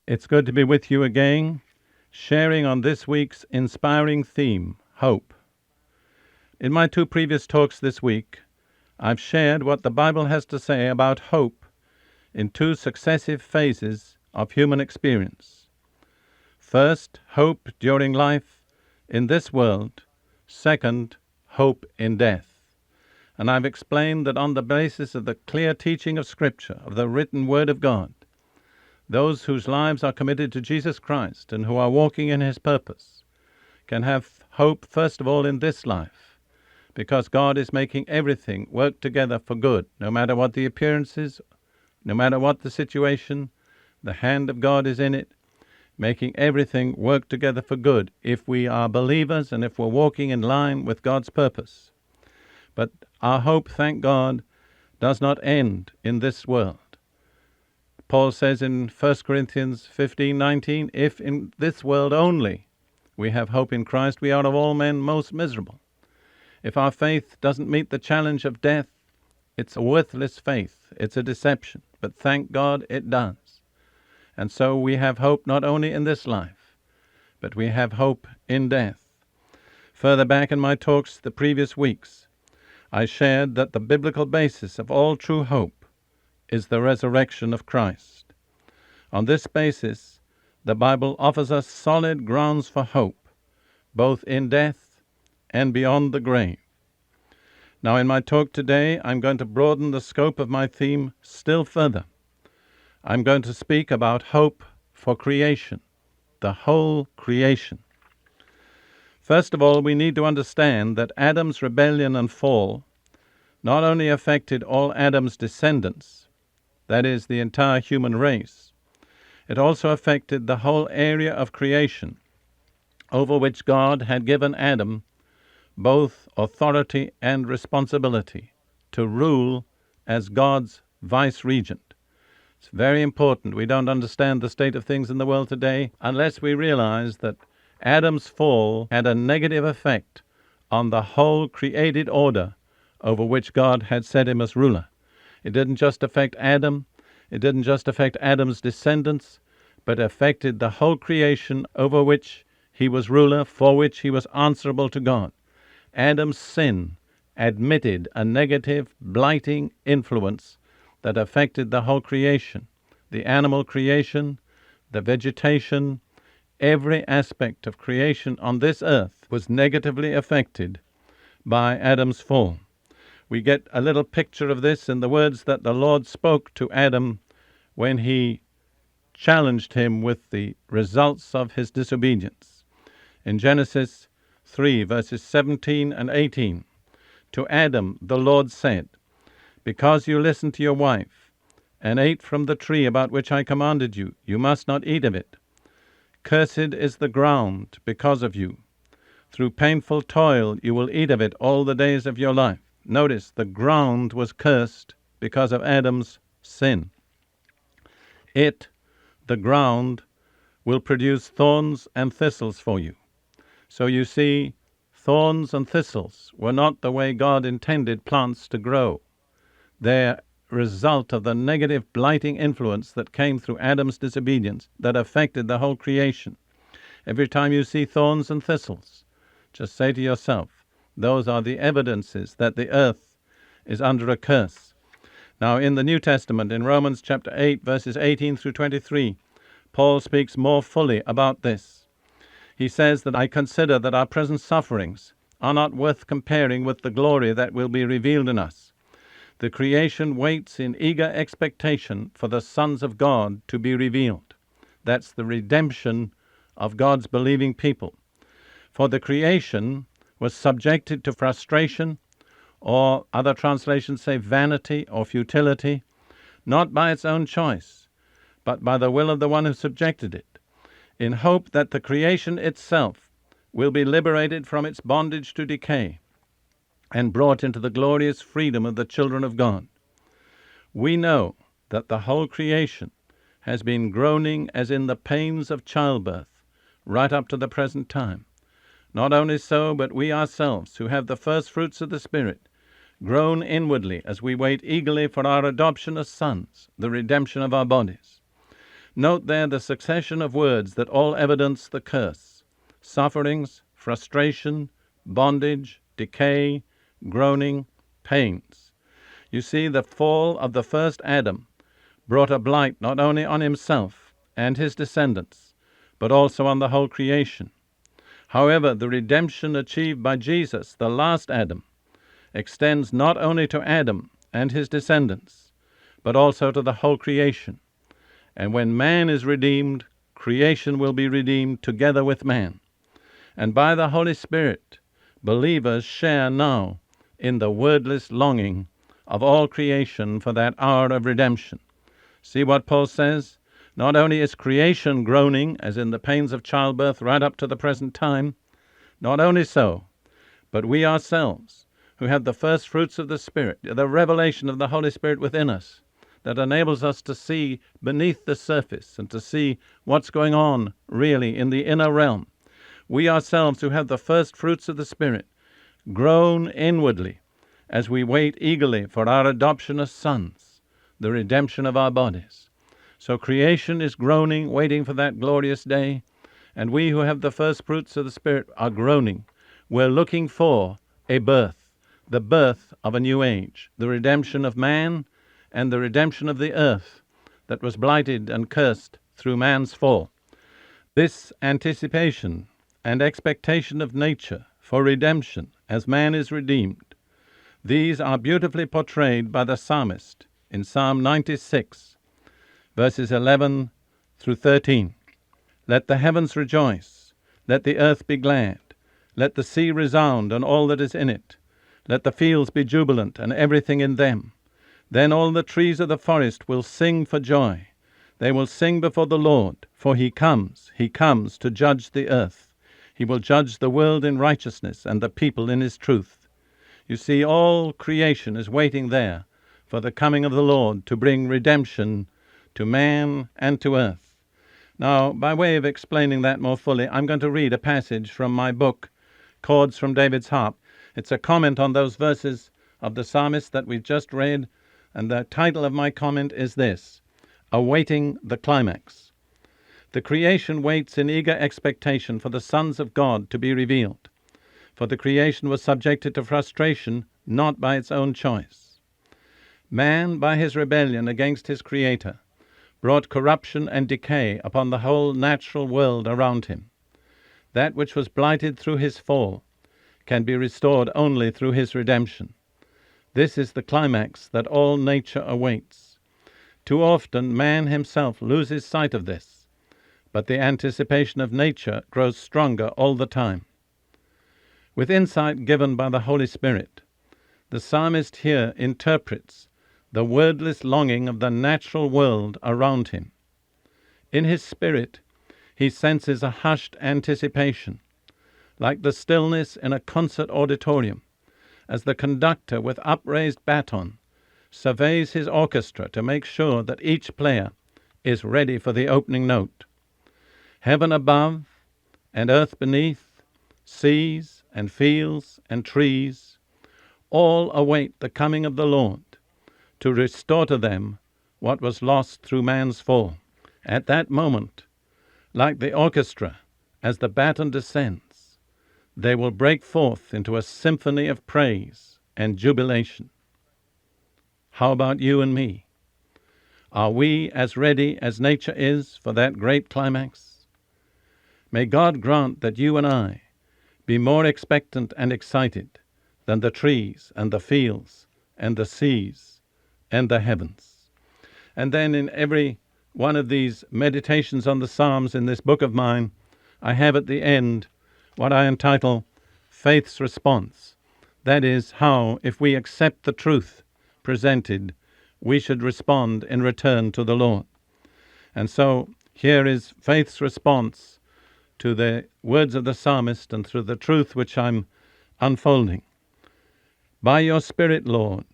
It's good to be with you again, sharing on this week's inspiring theme, hope. In my two previous talks this week, I've shared what the Bible has to say about hope in two successive phases of human experience. First, hope during life in this world. Second, hope in death. And I've explained that on the basis of the clear teaching of Scripture, of the written Word of God, those whose lives are committed to Jesus Christ and who are walking in His purpose can have hope, first of all, in this life, because God is making everything work together for good. No matter what the appearances, no matter what the situation, the hand of God is in it, making everything work together for good if we are believers and if we're walking in line with God's purpose. But our hope, thank God, does not end in this world. Paul says in 1 Corinthians 15:19, if in this world only we have hope in Christ, we are of all men most miserable. If our faith doesn't meet the challenge of death, it's a worthless faith. It's a deception. But thank God it does. And so we have hope not only in this life, but we have hope in death. Further back in my talks the previous weeks, I shared that the biblical basis of all true hope is the resurrection of Christ. On this basis, the Bible offers us solid grounds for hope, both in death and beyond the grave. Now, in my talk today, I'm going to broaden the scope of my theme still further. I'm going to speak about hope for creation, the whole creation. First of all, we need to understand that Adam's rebellion and fall not only affected all Adam's descendants, that is, the entire human race, it also affected the whole area of creation over which God had given Adam both authority and responsibility to rule as God's vice-regent. It's very important. We don't understand the state of things in the world today unless we realize that Adam's fall had a negative effect on the whole created order over which God had set him as ruler. It didn't just affect Adam, it didn't just affect Adam's descendants, but affected the whole creation over which he was ruler, for which he was answerable to God. Adam's sin admitted a negative, blighting influence that affected the whole creation, the animal creation, the vegetation. Every aspect of creation on this earth was negatively affected by Adam's fall. We get a little picture of this in the words that the Lord spoke to Adam when he challenged him with the results of his disobedience. In Genesis 3, verses 17 and 18, to Adam the Lord said, because you listened to your wife and ate from the tree about which I commanded you, you must not eat of it. Cursed is the ground because of you. Through painful toil you will eat of it all the days of your life. Notice, the ground was cursed because of Adam's sin. It, the ground, will produce thorns and thistles for you. So you see, thorns and thistles were not the way God intended plants to grow. They're a result of the negative blighting influence that came through Adam's disobedience that affected the whole creation. Every time you see thorns and thistles, just say to yourself, those are the evidences that the earth is under a curse. Now, in the New Testament, in Romans chapter 8, verses 18 through 23, Paul speaks more fully about this. He says that I consider that our present sufferings are not worth comparing with the glory that will be revealed in us. The creation waits in eager expectation for the sons of God to be revealed. That's the redemption of God's believing people. For the creation was subjected to frustration, or other translations say vanity or futility, not by its own choice, but by the will of the one who subjected it, in hope that the creation itself will be liberated from its bondage to decay and brought into the glorious freedom of the children of God. We know that the whole creation has been groaning as in the pains of childbirth right up to the present time. Not only so, but we ourselves, who have the first fruits of the Spirit, groan inwardly as we wait eagerly for our adoption as sons, the redemption of our bodies. Note there the succession of words that all evidence the curse: sufferings, frustration, bondage, decay, groaning, pains. You see, the fall of the first Adam brought a blight not only on himself and his descendants, but also on the whole creation. However, the redemption achieved by Jesus, the last Adam, extends not only to Adam and his descendants, but also to the whole creation. And when man is redeemed, creation will be redeemed together with man. And by the Holy Spirit, believers share now in the wordless longing of all creation for that hour of redemption. See what Paul says? Not only is creation groaning, as in the pains of childbirth right up to the present time, not only so, but we ourselves, who have the first fruits of the Spirit, the revelation of the Holy Spirit within us, that enables us to see beneath the surface and to see what's going on really in the inner realm. We ourselves, who have the first fruits of the Spirit, groan inwardly as we wait eagerly for our adoption as sons, the redemption of our bodies. So creation is groaning, waiting for that glorious day, and we who have the first fruits of the Spirit are groaning. We're looking for a birth, the birth of a new age, the redemption of man and the redemption of the earth that was blighted and cursed through man's fall. This anticipation and expectation of nature for redemption as man is redeemed, these are beautifully portrayed by the psalmist in Psalm 96, verses 11 through 13. Let the heavens rejoice, let the earth be glad, let the sea resound and all that is in it, let the fields be jubilant and everything in them. Then all the trees of the forest will sing for joy. They will sing before the Lord, for he comes to judge the earth. He will judge the world in righteousness and the people in his truth. You see, all creation is waiting there for the coming of the Lord to bring redemption to man and to earth. Now, by way of explaining that more fully, I'm going to read a passage from my book, Chords from David's Harp. It's a comment on those verses of the psalmist that we've just read, and the title of my comment is this: Awaiting the Climax. The creation waits in eager expectation for the sons of God to be revealed, for the creation was subjected to frustration not by its own choice. Man, by his rebellion against his Creator, brought corruption and decay upon the whole natural world around him. That which was blighted through his fall can be restored only through his redemption. This is the climax that all nature awaits. Too often man himself loses sight of this, but the anticipation of nature grows stronger all the time. With insight given by the Holy Spirit, the psalmist here interprets the wordless longing of the natural world around him. In his spirit, he senses a hushed anticipation, like the stillness in a concert auditorium, as the conductor with upraised baton surveys his orchestra to make sure that each player is ready for the opening note. Heaven above and earth beneath, seas and fields and trees, all await the coming of the Lord to restore to them what was lost through man's fall. At that moment, like the orchestra, as the baton descends, they will break forth into a symphony of praise and jubilation. How about you and me? Are we as ready as nature is for that great climax? May God grant that you and I be more expectant and excited than the trees and the fields and the seas and the heavens. And then in every one of these meditations on the Psalms in this book of mine, I have at the end what I entitle Faith's Response. That is, how, if we accept the truth presented, we should respond in return to the Lord. And so here is faith's response to the words of the psalmist and through the truth which I'm unfolding. By your Spirit, Lord,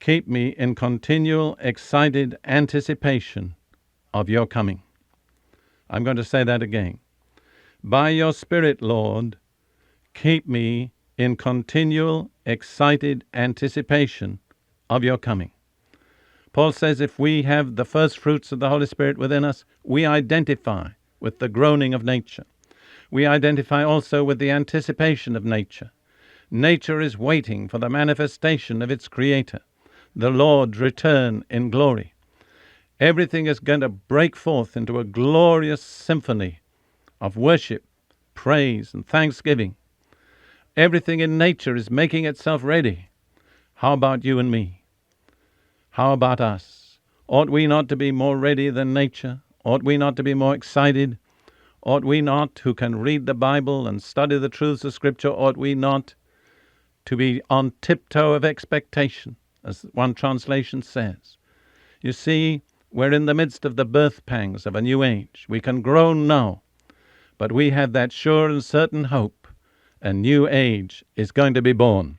keep me in continual excited anticipation of your coming. I'm going to say that again. By your Spirit, Lord, keep me in continual excited anticipation of your coming. Paul says if we have the first fruits of the Holy Spirit within us, we identify with the groaning of nature. We identify also with the anticipation of nature. Nature is waiting for the manifestation of its Creator, the Lord's return in glory. Everything is going to break forth into a glorious symphony of worship, praise, and thanksgiving. Everything in nature is making itself ready. How about you and me? How about us? Ought we not to be more ready than nature? Ought we not to be more excited? Ought we not, who can read the Bible and study the truths of Scripture, ought we not to be on tiptoe of expectation, as one translation says? You see, we're in the midst of the birth pangs of a new age. We can groan now, but we have that sure and certain hope. A new age is going to be born.